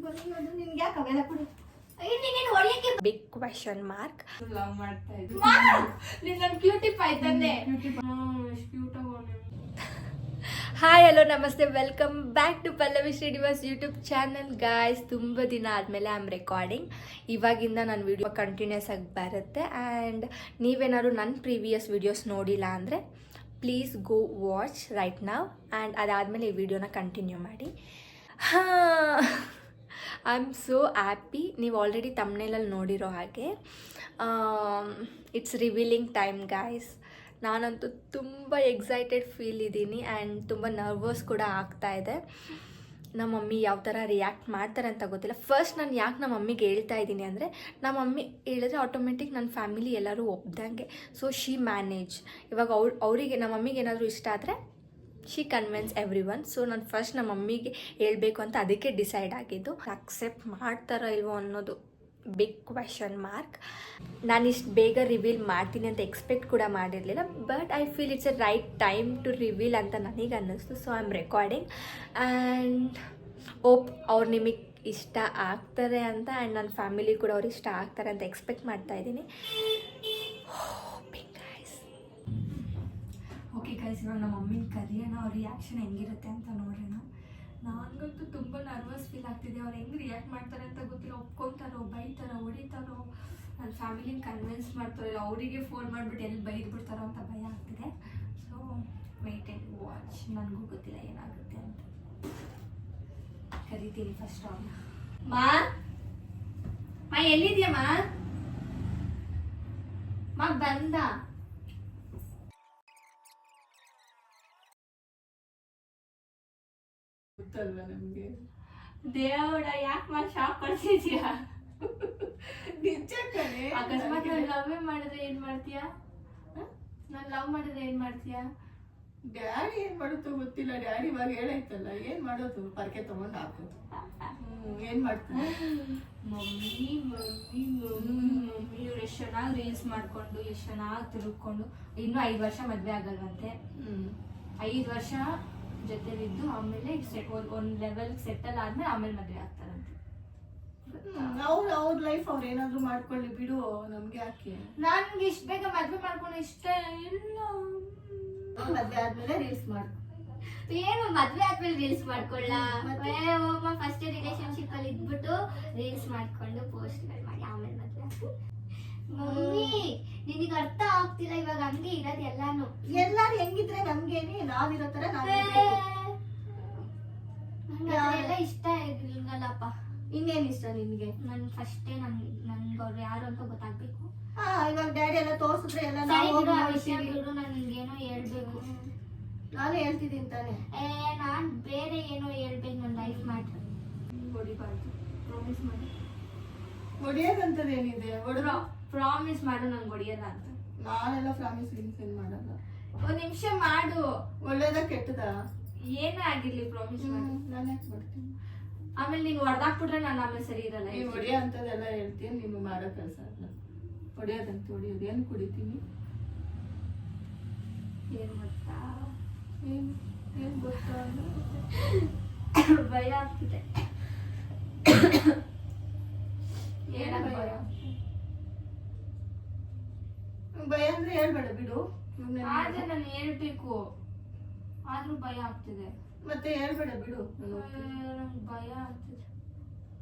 ನಿನ್ಗೆ ಯಾಕೆ ಅವೆಲ್ಲ ಕೊಡು ಬಿಗ್ ಕ್ವೆಶ್ಚನ್ ಮಾರ್ಕ್. ಲವ್ ಮಾಡ್ತಾ ಇದ್ರು ನಿನ್ನ ಕ್ಯೂಟಿಪ್ ಆಯ್ತಂದೆ. ಹಾಯ್ ಹಲೋ ನಮಸ್ತೆ, welcome back to Pallavi Srinivas YouTube channel. Guys, ತುಂಬ ದಿನ ಆದಮೇಲೆ ಐ ಆಮ್ ರೆಕಾರ್ಡಿಂಗ್. ಇವಾಗಿಂದ ನನ್ನ ವಿಡಿಯೋ ಕಂಟಿನ್ಯೂಸ್ ಆಗಿ ಬರುತ್ತೆ. ಆ್ಯಂಡ್ ನೀವೇನಾದ್ರು ನನ್ನ ಪ್ರೀವಿಯಸ್ ವೀಡಿಯೋಸ್ ನೋಡಿಲ್ಲ ಅಂದರೆ ಪ್ಲೀಸ್ ಗೋ ವಾಚ್ ರೈಟ್ ನಾವ್. ಆ್ಯಂಡ್ ಅದಾದಮೇಲೆ ಈ ವಿಡಿಯೋನ ಕಂಟಿನ್ಯೂ ಮಾಡಿ. I am so happy. ನೀವು ಆಲ್ರೆಡಿ ತಮ್ನೇಲಲ್ಲಿ ನೋಡಿರೋ ಹಾಗೆ ಇಟ್ಸ್ ರಿವೀಲಿಂಗ್ ಟೈಮ್ ಗಾಯ್ಸ್. ನಾನಂತೂ ತುಂಬ ಎಕ್ಸೈಟೆಡ್ ಫೀಲ್ ಇದ್ದೀನಿ ಆ್ಯಂಡ್ ತುಂಬ ನರ್ವಸ್ ಕೂಡ ಆಗ್ತಾಯಿದೆ. ನಮ್ಮ ಮಮ್ಮಿ ಯಾವ ಥರ ರಿಯಾಕ್ಟ್ ಮಾಡ್ತಾರೆ ಅಂತ ಗೊತ್ತಿಲ್ಲ. ಫಸ್ಟ್ ನಾನು ಯಾಕೆ ನಮ್ಮ ಮಮ್ಮಿಗೆ ಹೇಳ್ತಾ ಇದ್ದೀನಿ ಅಂದರೆ, ನಮ್ಮ ಮಮ್ಮಿ ಹೇಳಿದ್ರೆ ಆಟೋಮೆಟಿಕ್ ನನ್ನ ಫ್ಯಾಮಿಲಿ ಎಲ್ಲರೂ ಒಪ್ದಂಗೆ. So she manage. ಇವಾಗ ಅವರಿಗೆ ನಮ್ಮ ಮಮ್ಮಿಗೆ ಏನಾದರೂ ಇಷ್ಟ ಆದರೆ she convince every one. So ನಾನು ಫಸ್ಟ್ ನಮ್ಮ ಮಮ್ಮಿಗೆ ಹೇಳಬೇಕು ಅಂತ ಅದಕ್ಕೆ ಡಿಸೈಡ್ ಆಗಿದ್ದು. ಅಕ್ಸೆಪ್ಟ್ ಮಾಡ್ತಾರೋ ಇಲ್ವೋ ಅನ್ನೋದು ಬಿಗ್ ಕ್ವೆಶ್ಚನ್ ಮಾರ್ಕ್. ನಾನು ಇಷ್ಟು ಬೇಗ ರಿವೀಲ್ ಮಾಡ್ತೀನಿ ಅಂತ ಎಕ್ಸ್ಪೆಕ್ಟ್ ಕೂಡ ಮಾಡಿರಲಿಲ್ಲ. But I feel it's a right time to reveal ಅಂತ ನನಗೆ ಅನ್ನಿಸ್ತು. So I am recording and hope ಅವ್ರು ನಿಮಗೆ ಇಷ್ಟ ಆಗ್ತಾರೆ ಅಂತ, ಆ್ಯಂಡ್ ನನ್ನ ಫ್ಯಾಮಿಲಿ ಕೂಡ ಅವ್ರು ಇಷ್ಟ ಆಗ್ತಾರೆ ಅಂತ ಎಕ್ಸ್ಪೆಕ್ಟ್ ಮಾಡ್ತಾ ಇದ್ದೀನಿ. ಓಕೆ ಗೈಸ್, ಇವಾಗ ನಮ್ಮ ಮಮ್ಮಿನ ಕರಿಯೋಣ, ಅವ್ರ ರಿಯಾಕ್ಷನ್ ಹೆಂಗಿರುತ್ತೆ ಅಂತ ನೋಡೋಣ. ನನಗಂತೂ ತುಂಬ ನರ್ವಸ್ ಫೀಲ್ ಆಗ್ತಿದೆ. ಅವ್ರು ಹೆಂಗೆ ರಿಯಾಕ್ಟ್ ಮಾಡ್ತಾರೆ ಅಂತ ಗೊತ್ತಿಲ್ಲ. ಒಪ್ಕೊತಾರೋ, ಬೈತಾರೋ, ಹೊಡಿತಾರೋ, ನನ್ನ ಫ್ಯಾಮಿಲಿನ ಕನ್ವಿನ್ಸ್ ಮಾಡ್ತಾರೋ, ಇಲ್ಲ ಅವರಿಗೆ ಫೋನ್ ಮಾಡಿಬಿಟ್ಟು ಎಲ್ಲಿ ಬೈದ್ಬಿಡ್ತಾರೋ ಅಂತ ಭಯ ಆಗ್ತಿದೆ. So wait and watch. ನನಗೂ ಗೊತ್ತಿಲ್ಲ ಏನಾಗುತ್ತೆ ಅಂತ. ಕರಿತೀನಿ ಫಸ್ಟ್ ಅವ್ರನ್ನ. ಮಾ ಎಲ್ಲಿದ್ಯಮ್ಮ? ಬಂದ ಗೊತ್ತಲ್ವಾ ನಮ್ಗೆ. ದೇವಡ ಯಾಕೆ ಶಾಕ್ ಕೊಡ್ತಿದ್ಯಾ? ನಿಜ ಕಣೆ. ಅಕಸ್ಮಾತ್ ನಾನು ಲವ್ ಮಾಡಿದ್ರೆ ಏನ್ ಮಾಡ್ತೀಯಾ? ನಾನು ಲವ್ ಮಾಡಿದ್ರೆ ಏನ್ ಮಾಡ್ತೀಯಾ? ಡ್ಯಾಡಿ ಏನ್ ಮಾಡುತ್ತೋ ಗೊತ್ತಿಲ್ಲ. ಡ್ಯಾಡಿ ಇವಾಗ ಹೇಳೈತಲ್ಲ, ಏನ್ ಮಾಡೋದು? ಪರ್ಕೆ ತಗೊಂಡು ಹಾಕೋದು. ಏನ್ ಮಾಡ್ತೀನಿ? ಮಮ್ಮಿ ಇವ್ರು ಎಷ್ಟು ಚೆನ್ನಾಗಿ ರೀಲ್ಸ್ ಮಾಡ್ಕೊಂಡು, ಎಷ್ಟು ಚೆನ್ನಾಗಿ ತಿರುಗ್ಕೊಂಡು, ಇನ್ನೂ 5 ವರ್ಷ ಮದ್ವೆ ಆಗಲ್ವಂತೆ. 5 ವರ್ಷ ಜೊತೆಲಿದ್ದು ಆಮೇಲೆ ಒಂದು ಲೆವೆಲ್ ಸೆಟಲ್ ಆದ್ಮೇಲೆ ಆಮೇಲೆ ಮದುವೆ ಆಗ್ತಾರಂತೆ. ಅವ್ರ ಲೈಫ್ ಅವ್ರು ಏನಾದ್ರು ಮಾಡ್ಕೊಳ್ಳಿ ಬಿಡು, ನಮ್ಗೆ ಯಾಕೆ? ನನ್ಗೆ ಇಷ್ಟ ಬೇಗ ಮದ್ವೆ ಮಾಡ್ಕೊಂಡು ಇಷ್ಟ ಇಲ್ಲ. ಮದ್ವೆ ಆದ್ಮೇಲೆ ರೀಲ್ಸ್ ಮಾಡು. ಏನು ಮದ್ವೆ ಆದ್ಮೇಲೆ ರೀಲ್ಸ್ ಮಾಡ್ಕೊಳ್ಳ? ಫಸ್ಟ್ ರಿಲೇಶನ್ಶಿಪ್ ಅಲ್ಲಿ ಇದ್ಬಿಟ್ಟು ರೀಲ್ಸ್ ಮಾಡ್ಕೊಂಡು ಪೋಸ್ಟ್ಗಳು ಮಾಡಿ ಆಮೇಲೆ ಮದ್ವೆ. ಮಮ್ಮಿ ನಿನಗೆ ಅರ್ಥ ಆಗ್ತಿಲ್ಲ. ಇವಾಗ ಹಂಗೆ ಇರೋದು ಎಲ್ಲಾನು. ಎಲ್ಲಾರು ಹೆಂಗಿದ್ರೆ ನಮ್ಗೇನೆ, ನಾವಿರೋ ತರ ಎಲ್ಲ ಇಷ್ಟ ಇರ್ಲಿಲ್ಲಪ್ಪ. ಇನ್ನೇನ್ ಇಷ್ಟ ನಿನ್ಗೆ? ನನ್ ಫಸ್ಟೇ ನನ್ಗೆ ಅವ್ರು ಯಾರು ಅಂತ ಗೊತ್ತಾಗ್ಬೇಕು. ಇವಾಗ ಡ್ಯಾಡಿ ಎಲ್ಲ ತೋರ್ಸಿದ್ರೆ ಎಲ್ಲ ನಾನು ನಿಂಗೇನೋ ಹೇಳ್ಬೇಕು. ನಾನು ಹೇಳ್ತಿದ್ದೀನಿ ತಾನೆ. ನಾನ್ ಬೇರೆ ಏನೋ ಹೇಳ್ಬೇಕು. ನನ್ನ ಲೈಫ್ ಮ್ಯಾಟ್ರ್. ಹೊಡಿಬಾರ್ದು. ಪ್ರಾಮಿಸ್ ಮಾಡಿ. ಹೊಡಿಯೋದಂತದೇನಿದೆ? ಪ್ರಾಮಿಸ್ ಮಾಡು, ನಂಗೆ ಹೊಡಿಯಲ್ಲ ಅಂತ. ನಾನೆಲ್ಲ ಪ್ರಾಮಿಸ್ ಏನ್ ಮಾಡಲ್ಲ. 1 ನಿಮಿಷ ಮಾಡು. ಒಳ್ಳೇದ ಕೆಟ್ಟದ ಏನೇ ಆಗಿರ್ಲಿ ಪ್ರಾಮಿಸ್ ಮಾಡು. ನಾನು ಯಾಕೆ ಮಾಡ್ತೀನಿ? ಆಮೇಲೆ ನೀನು ಹೊಡೆದಾಕ್ಬಿಟ್ರೆ ನಾನು ಆಮೇಲೆ ಸರಿ ಇರಲ್ಲ. ನೀವು ಹೊಡಿಯೋ ಅಂತದೆಲ್ಲ ಹೇಳ್ತೀನಿ, ನೀವು ಮಾಡೋ ಕೆಲಸ ಅಲ್ಲ. ಹೊಡಿಯೋದಂತ ಹೊಡಿಯೋದು. ಏನು ಕುಡಿತೀನಿ? ಏನ್ ಗೊತ್ತಾ? ಏನ್ ಗೊತ್ತಾ? ಭಯ ಆಗ್ತಿದೆ. ಏನಕ್ಕೆ ಭಯ? ಭಯ ಅಂದ್ರೆ ಹೇಳ್ಬೇಡ ಬಿಡು. ಆದ್ರೆ ನಾನು ಹೇಳ್ಬೇಕು, ಆದ್ರೂ ಭಯ ಆಗ್ತಿದೆ. ಮತ್ತೆ ಹೇಳ್ಬೇಡ ಬಿಡು. ನಂಗೆ ಭಯ ಆಗ್ತಿದೆ.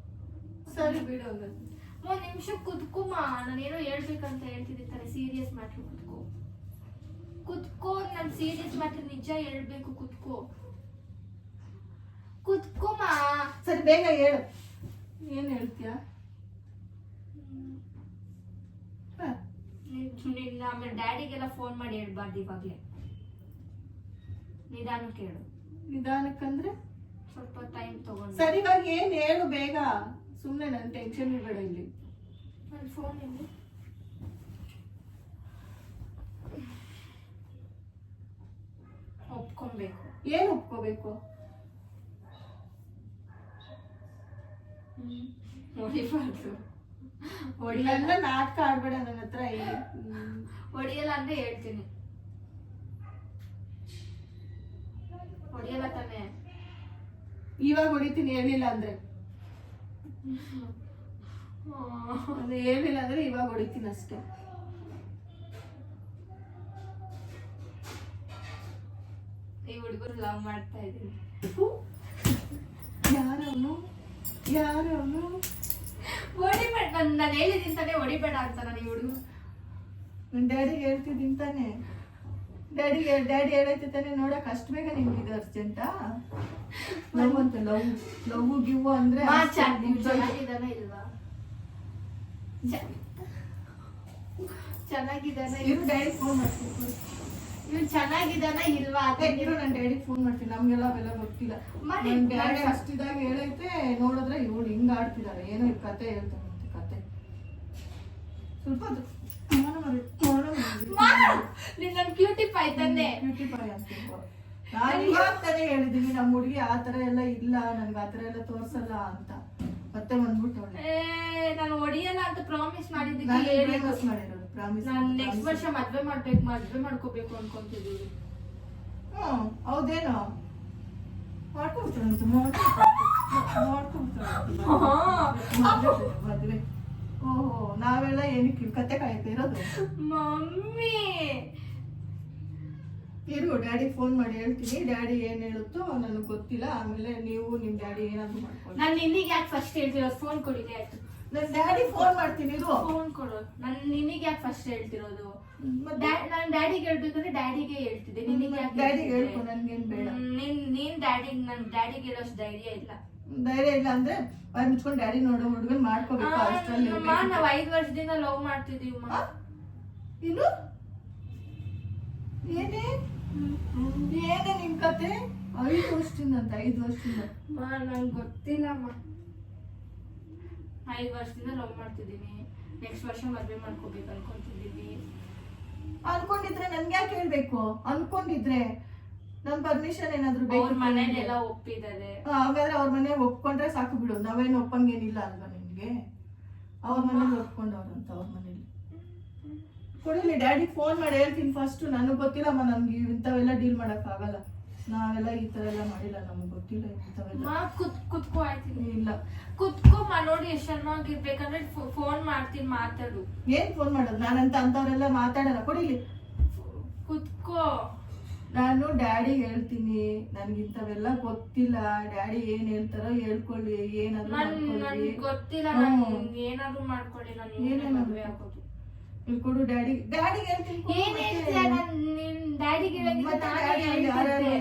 ಸರಿ ಬಿಡು. 1 ನಿಮಿಷ ಕುತ್ಕೊಮ್ಮ. ನಾನೇನೋ ಹೇಳ್ಬೇಕಂತ ಹೇಳ್ತಿದ್ದೆ ತಾನೆ. Serious matter. ಕುತ್ಕೋ. ನಾನು ಸೀರಿಯಸ್ ಮ್ಯಾಟ್ರ್ ನಿಜ ಹೇಳ್ಬೇಕು. ಕುತ್ಕೊಮ್ಮ. ಸರಿ ಬೇಗ ಹೇಳು. ಏನ್ ಹೇಳ್ತೀಯ? ನಿನ್ನ ಆಮೇಲೆ ಡ್ಯಾಡಿಗೆಲ್ಲ ಫೋನ್ ಮಾಡಿ ಹೇಳ್ಬಾರ್ದು. ಇವಾಗ್ಲೇ ನಿಧಾನಕ್ಕೆ ಹೇಳು. ನಿಧಾನಕ್ಕಂದ್ರೆ ಸ್ವಲ್ಪ ಟೈಮ್ ತಗೊಂಡು. ಸರಿ ಇವಾಗ ಏನ್ ಹೇಳು ಬೇಗ. ಸುಮ್ನೆ ನನ್ ಟೆನ್ಷನ್ ಇರ್ಬೇಡ ಇಲ್ಲಿ. ನನ್ನ ಫೋನ್ ಇಲ್ಲಿ. ಒಪ್ಕೊಬೇಕು. ಏನ್ ಒಪ್ಕೋಬೇಕು? ಹೊಡಿಬಾರ್ದು. ಹೊಡಿಯಲ್ಲ. ನಾಟಕ ಆಡ್ಬೇಡ ನನ್ನ ಹತ್ರ. ಹೊಡಿಯಲ್ಲ ಅಂದ್ರೆ ಹೇಳ್ತೀನಿ. ಹೊಡಿಯಲ್ಲ ತಾನೆ? ಇವಾಗ ಹೊಡಿತೀನಿ ಹೇಳಿಲ್ಲ ಅಂದ್ರೆ. ಅದು ಹೇಳಿಲ್ಲ ಅಂದ್ರೆ ಇವಾಗ ಹೊಡಿತೀನಿ ಅಷ್ಟೇ. ಈ ಹುಡುಗರು ಲವ್ ಮಾಡ್ತಾ ಇದ್ದೀನಿ. ಯಾರವನು ಹೊಡಿಬೇಡ, ನಾನು ಹೇಳಿದ್ದೀನಿ ತಾನೇ ಹೊಡಿಬೇಡ ಅಂತ. ನಾನು ಈ ಹುಡುಗ ನನ್ನ ಡ್ಯಾಡಿಗೆ ಹೇಳ್ತಿದ್ದೀನಿ ತಾನೆ, ಡ್ಯಾಡಿ ಹೇಳೈತೆ ತಾನೆ. ನೋಡಕ್ ಅಷ್ಟು ಬೇಗ ನಿಮ್ಗೆ ಇದು ಅರ್ಜೆಂಟಾ? ಲವ್ ಅಂತ ಲವ್ ಗಿವ್ ಅಂದ್ರೆ ಚೆನ್ನಾಗಿದ್ದಾನೆ ಇಲ್ವಾ? ಚೆನ್ನಾಗಿದ್ದಾನೆ. ಇವ್ರು ಡ್ಯಾಡಿ ಫೋನ್ ಮಾಡ್ತೀನಿ. ಇವ್ನು ಚೆನ್ನಾಗಿದ್ದಾನ ಇಲ್ವಾ ಇರು, ನನ್ನ ಡ್ಯಾಡಿಗೆ ಫೋನ್ ಮಾಡ್ತೀನಿ. ನಮ್ಗೆಲ್ಲ ಅವೆಲ್ಲ ಗೊತ್ತಿಲ್ಲ. ನನ್ನ ಡ್ಯಾಡಿ ಅಷ್ಟು ಇದಾಗ ಹೇಳೈತೆ. ನೋಡಿದ್ರೆ ಇವಳು ಹಿಂಗ ಆಡ್ತಿದಾರೆ. ಏನೋ ಈ ಕತೆ ಹೇಳ್ತಾನಂತೆ. ಕತೆ ಸ್ವಲ್ಪ ನಿನ್ನ ಕ್ಯೂಟಿ ಪೈ ತಂದೆ. ಬ್ಯೂಟಿ ಪಾಯ್ ಅಂತ ನಾನು ಇವಾಗ ತಾನೇ ಹೇಳಿದೀನಿ ನಮ್ಮ ಹುಡುಗಿ ಆ ತರ ಎಲ್ಲ ಇಲ್ಲ, ನನ್ಗೆ ಆ ತರ ಎಲ್ಲ ತೋರ್ಸಲ್ಲ ಅಂತ. ಮತ್ತೆ ಬಂದ್ಬಿಟ್ಟು ನಾನು ಹೊಡಿಯಲ್ಲ ಅಂತ ಪ್ರಾಮಿಸ್ ಮಾಡಿದ್ದಕ್ಕೆ ಮಾಡಿರೋದು. ಪ್ರಾಮಿಸ್ ನಾನು ನೆಕ್ಸ್ಟ್ ವರ್ಷ ಮದ್ವೆ ಮಾಡ್ಕೋಬೇಕು ಅನ್ಕೊಂತಿದ್ದೀವಿ. ಹೌದೇನೋ? ಮಾಡ್ಕೊಂಡ್ಬಿಟ್ರಂತ ಮದ್ವೆ. ಓಹೋ, ನಾವೆಲ್ಲ ಏನಕ್ಕೆ ಕತೆ ಕಾಯ್ತಾ ಇರೋದು? ಮಮ್ಮಿ ಇರು, ಡ್ಯಾಡಿ ಫೋನ್ ಮಾಡಿ ಹೇಳ್ತೀನಿ. ಡ್ಯಾಡಿ ಏನ್ ಹೇಳುತ್ತೋ ನನಗೆ ಗೊತ್ತಿಲ್ಲ. ಆಮೇಲೆ ನೀವು ನಿಮ್ ಡ್ಯಾಡಿ ಏನಾದ್ರು ಮಾಡ್ಕೊಳ್ಳಿ. ನಾನು ನಿನಗೆ ಯಾಕೆ ಫಸ್ಟ್ ಹೇಳ್ತಿರೋದು? ಫೋನ್ ಕೊಡಿದೆ ಆಯ್ತು. ನನ್ ಡ್ಯಾಡಿ ಫೋನ್ ಮಾಡ್ತೀನಿ. ಇದು ಫೋನ್ ಕೊಡು. ನಾನು ನಿನಗೆ ಯಾಕೆ ಫಸ್ಟ್ ಹೇಳ್ತಿರೋದು? ನಾನು ಡ್ಯಾಡಿಗೆ ಹೇಳ್ಬೇಕಂದ್ರೆ ಡ್ಯಾಡಿಗೆ ಹೇಳ್ತಿದ್ದೆ. ನಿನಗೆ ಯಾಕೆ ಡ್ಯಾಡಿಗೆ ಹೇಳ್ಕೊ, ನನ್ಗೇನ್ ಬೇಡ. ನೀನ್ ಡ್ಯಾಡಿಗೆ ಹೇಳೋಷ್ಟು ಧೈರ್ಯ ಇಲ್ಲ. ಧೈರ್ಯ ಇಲ್ಲ ಅಂದ್ರೆ ಬಾಯ್ ಮುಚ್ಕೊಂಡು ಡ್ಯಾಡಿ ನೋಡೋ ಹುಡುಗನ್ ಮಾಡ್ಕೋಬೇಕು. ಅಷ್ಟರಲ್ಲಿ ನಾವ್ 5 ವರ್ಷದಿಂದ ಲವ್ ಮಾಡ್ತಿದೀವಿ. ಇನ್ನು ಏನೇ ನಿಮ್ ಕತೆ? 5 ವರ್ಷದಿಂದ ಅಂತ? 5 ವರ್ಷದಿಂದ ನಂಗೆ ಗೊತ್ತಿಲ್ಲಮ್ಮ. 5 ವರ್ಷದಿಂದ ಲವ್ ಮಾಡ್ತಿದೀನಿ. ನೆಕ್ಸ್ಟ್ ವರ್ಷ ಮದ್ವೆ ಮಾಡ್ಕೋಬೇಕು ಅನ್ಕೊಂತಿದೀವಿ. ಅನ್ಕೊಂಡಿದ್ರೆ ನನ್ಗೆ ಯಾಕೆ ಹೇಳ್ಬೇಕು? ಅನ್ಕೊಂಡಿದ್ರೆ ನಮ್ ಪರ್ಮಿಷನ್ ಏನಾದ್ರು ಬೇಕು? ಅವ್ರ ಮನೇಲೆಲ್ಲ ಒಪ್ಪಿದ್ದಾರೆ. ಹಾಗಾದ್ರೆ ಅವ್ರ ಮನೆ ಒಪ್ಕೊಂಡ್ರೆ ಸಾಕು ಬಿಡು. ನಾವೇನು ಒಪ್ಪಂಗೇನಿಲ್ಲ ಅಲ್ವಾ ನಿನ್ಗೆ? ಅವ್ರ ಮನೇಲಿ ಒಪ್ಕೊಂಡವ್ರಂತ. ಅವ್ರ ಮನೇಲಿ ಕೊಡಿಲಿ. ಡ್ಯಾಡಿ ಫೋನ್ ಮಾಡಿ ಹೇಳ್ತೀನಿ ಫಸ್ಟ್. ನನಗೆ ಗೊತ್ತಿಲ್ಲಮ್ಮ, ನಮ್ಗೆ ಇಂಥವೆಲ್ಲ ಡೀಲ್ ಮಾಡಕ್ ಆಗಲ್ಲ. ನಾವೆಲ್ಲ ಈ ತರ ಎಲ್ಲ ಮಾಡಿಲ್ಲ, ನಮ್ಗೆ ಗೊತ್ತಿಲ್ಲ ಇಂಥವೆಲ್ಲ. ಕುತ್ಕೋ ಆಯ್ತೀನಿ. ಇಲ್ಲ ಕುತ್ಕೋ ನೋಡಿ ಎಷ್ಟು ಚೆನ್ನಾಗಿರ್ಬೇಕಂದ್ರೆ ಫೋನ್ ಮಾಡ್ತೀನಿ, ಮಾತಾಡು. ಏನ್ ಫೋನ್ ಮಾಡೋದು? ನಾನಂತ ಅಂತವ್ರೆಲ್ಲ ಮಾತಾಡಲ್ಲ. ಕೊಡಿಲಿ, ಕುತ್ಕೋ. ನಾನು ಡ್ಯಾಡಿ ಹೇಳ್ತೀನಿ. ನನ್ಗಿಂತವೆಲ್ಲ ಗೊತ್ತಿಲ್ಲ. ಡ್ಯಾಡಿ ಏನ್ ಹೇಳ್ತಾರೋ ಹೇಳ್ಕೊಳ್ಳಿ. ಏನಾದ್ರು ನನ್ಗೆ ಗೊತ್ತಿಲ್ಲ. ಏನಾದ್ರು ಮಾಡ್ಕೊಳ್ಳಿ. ನಾನು ಮದ್ವೆ ಆಗೋದು. ಇಲ್ಲಿ ಕೊಡು ಡ್ಯಾಡಿಗೆ ಹೇಳ್ತೀನಿ.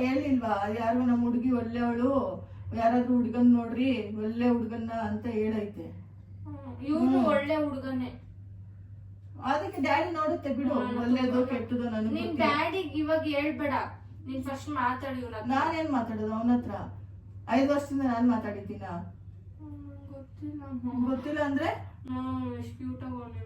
ಹೇಳಿಲ್ವಾ ಯಾರು ನಮ್ಮ ಹುಡುಗಿ ಒಳ್ಳೆವಳು, ಯಾರಾದ್ರೂ ಹುಡುಗನ್ ನೋಡ್ರಿ ಒಳ್ಳೆ ಹುಡುಗನ್ನ ಅಂತ ಹೇಳೈತೆ. ಇವನು ಒಳ್ಳೆ ಹುಡುಗನೇ. ಅದಕ್ಕೆ ಡ್ಯಾಡಿ ನೋಡುತ್ತೆ ಬಿಡು, ಒಳ್ಳೇದು ಕೆಟ್ಟದು. ನನಗೆ ನಿನ್ ಡ್ಯಾಡಿಗೆ ಇವಾಗ ಹೇಳ್ಬೇಡ. ನೀನ್ ಫಸ್ಟ್ ಮಾತಾಡಿ. ನಾನೇನ್ ಮಾತಾಡೋದು ಅವನ ಹತ್ರ? 5 ವರ್ಷದಿಂದ ನಾನ್ ಮಾತಾಡಿದ್ದೀನ? ಗೊತ್ತಿಲ್ಲ ಅಂದ್ರೆ ಎಷ್ಟು ಕ್ಯೂಟ್ ಆಗೋನೆ.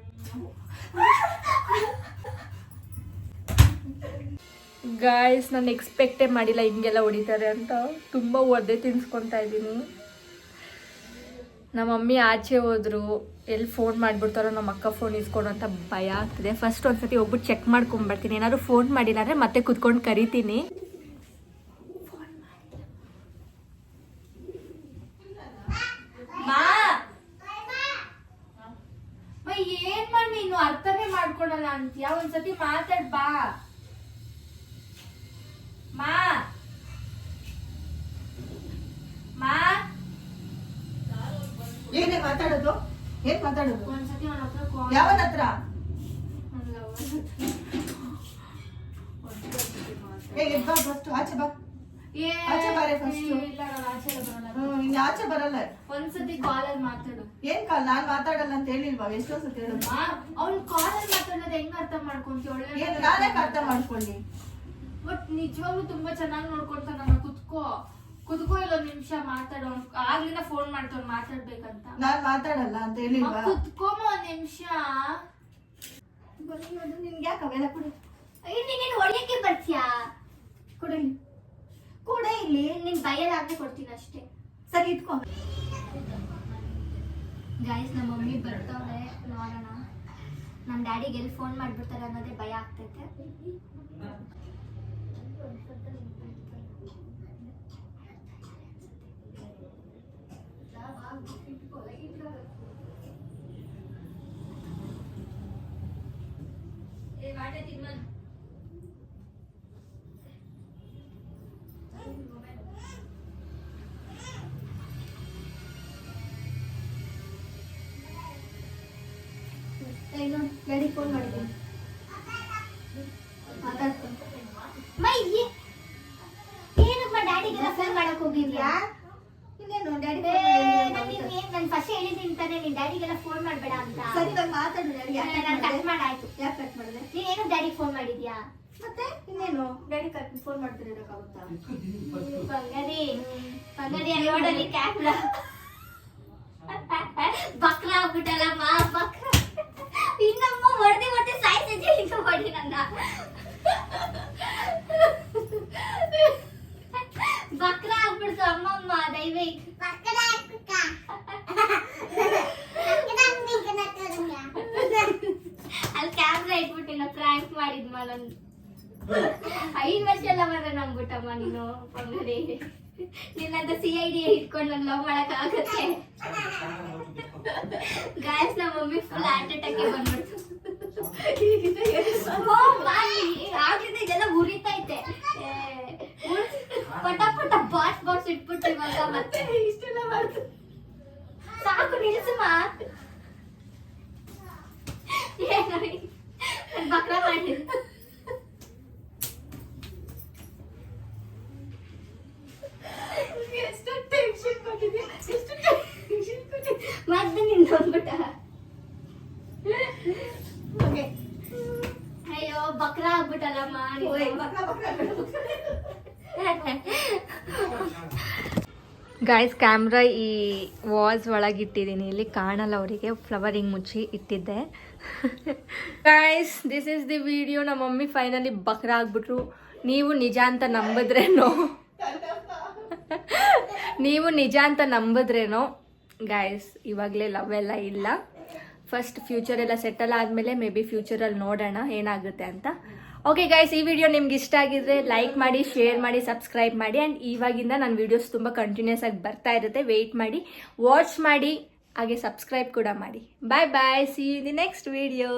ಗಾಯ್ಸ್, ನಾನು ಎಕ್ಸ್ಪೆಕ್ಟೇ ಮಾಡಿಲ್ಲ ಹಿಂಗೆಲ್ಲ ಹೊಡಿತಾರೆ ಅಂತ. ತುಂಬ ಒದ್ದೆ ತಿನ್ಸ್ಕೊತಾ ಇದ್ದೀನಿ. ನಮ್ಮ ಮಮ್ಮಿ ಆಚೆ ಹೋದ್ರು. ಎಲ್ಲಿ ಫೋನ್ ಮಾಡಿಬಿಡ್ತಾರೋ, ನಮ್ಮ ಅಕ್ಕ ಫೋನ್ ಇಸ್ಕೊಡು ಅಂತ ಭಯ ಆಗ್ತಿದೆ. ಫಸ್ಟ್ ಒಂದ್ಸತಿ ಹೋಗ್ಬಿಟ್ಟು ಚೆಕ್ ಮಾಡ್ಕೊಂಬರ್ತೀನಿ. ಏನಾದ್ರು ಫೋನ್ ಮಾಡಿಲ್ಲ ಅಂದರೆ ಮತ್ತೆ ಕುತ್ಕೊಂಡು ಕರಿತೀನಿ. ಏನ್ ಮಾಡಿ ನೀನು ಅರ್ಥನೇ ಮಾಡ್ಕೊಳಲ್ಲ ಅಂತೀಯ? ಒಂದ್ಸತಿ ಮಾತಾಡ್ ಬಾ. ಏನೇ ಮಾತಾಡೋದು? ಏನ್ ಮಾತಾಡೋದು? ಒಂದ್ಸತಿ ಅವನ ಹತ್ರ ಯಾವನ ಹತ್ರ? ಫಸ್ಟ್ ಆಚೆ ಬಾ. ಆಚೆ ಬಾರೆ ಫಸ್ಟ್. ಇಲ್ಲ, ನಾನು ಆಚೆ ಬರಲ್ಲ. ಇನ್ನು ಆಚೆ ಬರಲ್ಲ. ಒಂದ್ಸತಿ ಕಾಲಲ್ಲಿ ಮಾತಾಡು. ಏನ್ ಕಾಲ್? ನಾನ್ ಮಾತಾಡಲ್ಲ ಅಂತ ಹೇಳಿಲ್ವಾ? ಎಷ್ಟೋ ಸತಿ ಹೇಳುದು. ಅವ್ನ್ ಕಾಲಲ್ಲಿ ಮಾತಾಡೋದು ಹೆಂಗ್ ಅರ್ಥ ಮಾಡ್ಕೊಂತೀವಿ? ಏನ್ ನಾನೇ ಅರ್ಥ ಮಾಡ್ಕೊಳ್ಳಿ. ಬಟ್ ನಿಜವಾಗ್ಲೂ ತುಂಬಾ ಚೆನ್ನಾಗಿ ನೋಡ್ಕೊಳ್ತಾನ. ನಾನು ಕುತ್ಕೋ ಇಲ್ಲ ಒಂದ್ ನಿಮಿಷ ಮಾತಾಡೋ. ಆಗ್ಲಿಂದ ಫೋನ್ ಮಾಡ್ತಾವ್ ಮಾತಾಡ್ಬೇಕಂತ. ನಾನ್ ಮಾತಾಡಲ್ಲ ಅಂತ ಹೇಳಿಲ್ವಾ? ಕುತ್ಕೋಮ ಒಂದ್ ನಿಮಿಷ. ನಿನ್ಗೆ ಯಾಕೆ ಅವೆಲ್ಲ? ಕೊಡಿ. ನೀನೇನು ಹೊಡಿಯಕ್ಕೆ ಬರ್ತೀಯಾ? ಕೊಡಲಿ. ಕೂಡ ಇಲ್ಲಿ ನಿನ್ ಬೈಯಲ್ಲಾಗ್ಲೇ ಕೊಡ್ತೀನಿ ಅಷ್ಟೇ. ಸರಿ ಇಟ್ಕೊ. ಗೈಸ್, ನಮ್ಮ ಮಮ್ಮಿ ಬರ್ತಾವ್ರೆ, ನೋಡೋಣ. ನಮ್ಮ ಡ್ಯಾಡಿಗೆ ಎಲ್ಲಿ ಫೋನ್ ಮಾಡ್ಬಿಡ್ತಾರೆ ಅನ್ನೋದೇ ಭಯ ಆಗ್ತೈತೆ. ಡ್ಯಾಡಿ ಫೋನ್ ಮಾಡಿದ್ದೀನಿ ಏನಪ್ಪ ಡ್ಯಾಡಿಗೆಲ್ಲ ಫೋನ್ ಮಾಡಕ್ ಹೋಗಿದ್ಯಾ? ಇನ್ನೇನು ಡ್ಯಾಡಿ ನಾನು ಫಸ್ಟ್ ಹೇಳಿದ್ದೀನಿ ತಾನೆ ನೀನ್ ಡ್ಯಾಡಿಗೆಲ್ಲ ಫೋನ್ ಮಾಡ್ಬೇಡ ಅಂತ. ಸರಿ ಇವಾಗ ಮಾತಾಡು ಡ್ಯಾಡಿ. ನಾನು ಕಟ್ ಮಾಡಾಯ್ತು. ಯಾಕೆ ಕಟ್ ಮಾಡಿದೆ? ನೀನೇನು ಡ್ಯಾಡಿಗೆ ಫೋನ್ ಮಾಡಿದ್ಯಾ? ಮತ್ತೆ ಇನ್ನೇನು ಡ್ಯಾಡಿ ಫೋನ್ ಮಾಡ್ತಾರೆ ಇರೋಕ್ಕಾಗುತ್ತಾ? ಬಂಗಡಿ ನೋಡಲಿ ಕ್ಯಾಮ್ರಾ ಬಕ್ರ ಆಗ್ಬಿಟ್ಟಲ್ಲಮ್ಮ ಬಕ್ರ. ಇನ್ನಮ್ಮ ಹೊಡೆದಿ ಸಾಯಿಸಿದ್ದೆ ಇನ್ನು ಹೊಡಿ ನನ್ನ ಬಕ್ರ ಆಗ್ಬಿಡ್ತು ಅಮ್ಮಮ್ಮ ದಯವಿಟ್ಟು ಅಲ್ಲಿ ಕ್ಯಾಮ್ರಾ ಇಟ್ಬಿಟ್ಟಿನ ಪ್ರ್ಯಾಂಕ್ ಮಾಡಿದ್ಮ ನಾನು 5 ವರ್ಷ ಎಲ್ಲ ಮಾತ್ರ ನಂಬಿಟ್ಟಮ್ಮ ನೀನು ಬಂಗಡಿ. ನಿನ್ನಂತ CID ಇಟ್ಕೊಂಡು ನಾನು ಲವ್ ಮಾಡಕ್ ಆಗತ್ತೆ. ಗಾಯಸ್ ನಮ್ಮ ಮಮ್ಮಿ ಫುಲ್ ಹಾರ್ಟ್ ಅಟ್ಯಾಕ್ ಬಂದ್ಬಿಡ್ತು. ಆಗ್ಲಿಂದ ಇದೆಲ್ಲ ಉರಿತೈತೆ. ಪಟ ಪಟ ಬಾಕ್ಸ್ ಇಟ್ಬಿಟ್ಟು ಇವಾಗ ಮತ್ತೆ ಇಷ್ಟೆಲ್ಲ ಮಾಡ್ತು. ಸಾಕು ನಿಲ್ಸು ಮಾತು. ಬಕ್ರ ಮಾಡಿ ಮತ್ತೆ ನಿಂತ್ಕೊಂಡ್ಬಿಟ್ಟ. ಅಯ್ಯೋ ಬಕ್ರ ಆಗ್ಬಿಟ್ಟಲ್ಲಮ್ಮ. ಗಾಯ್ಸ್ ಕ್ಯಾಮ್ರಾ ಈ ವಾಸ್ ಒಳಗಿಟ್ಟಿದ್ದೀನಿ, ಇಲ್ಲಿ ಕಾಣಲ್ಲ ಅವರಿಗೆ, ಫ್ಲವರಿಂಗ್ ಮುಚ್ಚಿ ಇಟ್ಟಿದ್ದೆ. Guys this is the video. ನಮ್ಮ ಮಮ್ಮಿ ಫೈನಲಿ ಬಕ್ರ ಆಗ್ಬಿಟ್ರು. ನೀವು ನಿಜ ಅಂತ ನಂಬಿದ್ರೇನೋ ಗಾಯ್ಸ್, ಇವಾಗಲೇ ಲವ್ ಎಲ್ಲ ಇಲ್ಲ. ಫಸ್ಟ್ ಫ್ಯೂಚರ್ ಎಲ್ಲ ಸೆಟಲ್ ಆದಮೇಲೆ ಮೇ ಬಿ ಫ್ಯೂಚರಲ್ಲಿ ನೋಡೋಣ ಏನಾಗುತ್ತೆ ಅಂತ. ಓಕೆ ಗೈಸ್, ಈ ವಿಡಿಯೋ ನಿಮ್ಗೆ ಇಷ್ಟ ಆಗಿದ್ರೆ ಲೈಕ್ ಮಾಡಿ, ಶೇರ್ ಮಾಡಿ, ಸಬ್ಸ್ಕ್ರೈಬ್ ಮಾಡಿ. ಆ್ಯಂಡ್ ಇವಾಗಿಂದ ನನ್ನ ವೀಡಿಯೋಸ್ ತುಂಬ ಕಂಟಿನ್ಯೂಸ್ ಆಗಿ ಬರ್ತಾ ಇರುತ್ತೆ. ವೆಯ್ಟ್ ಮಾಡಿ, ವಾಚ್ ಮಾಡಿ, ಹಾಗೆ ಸಬ್ಸ್ಕ್ರೈಬ್ ಕೂಡ ಮಾಡಿ. Bye bye, see you in the next video.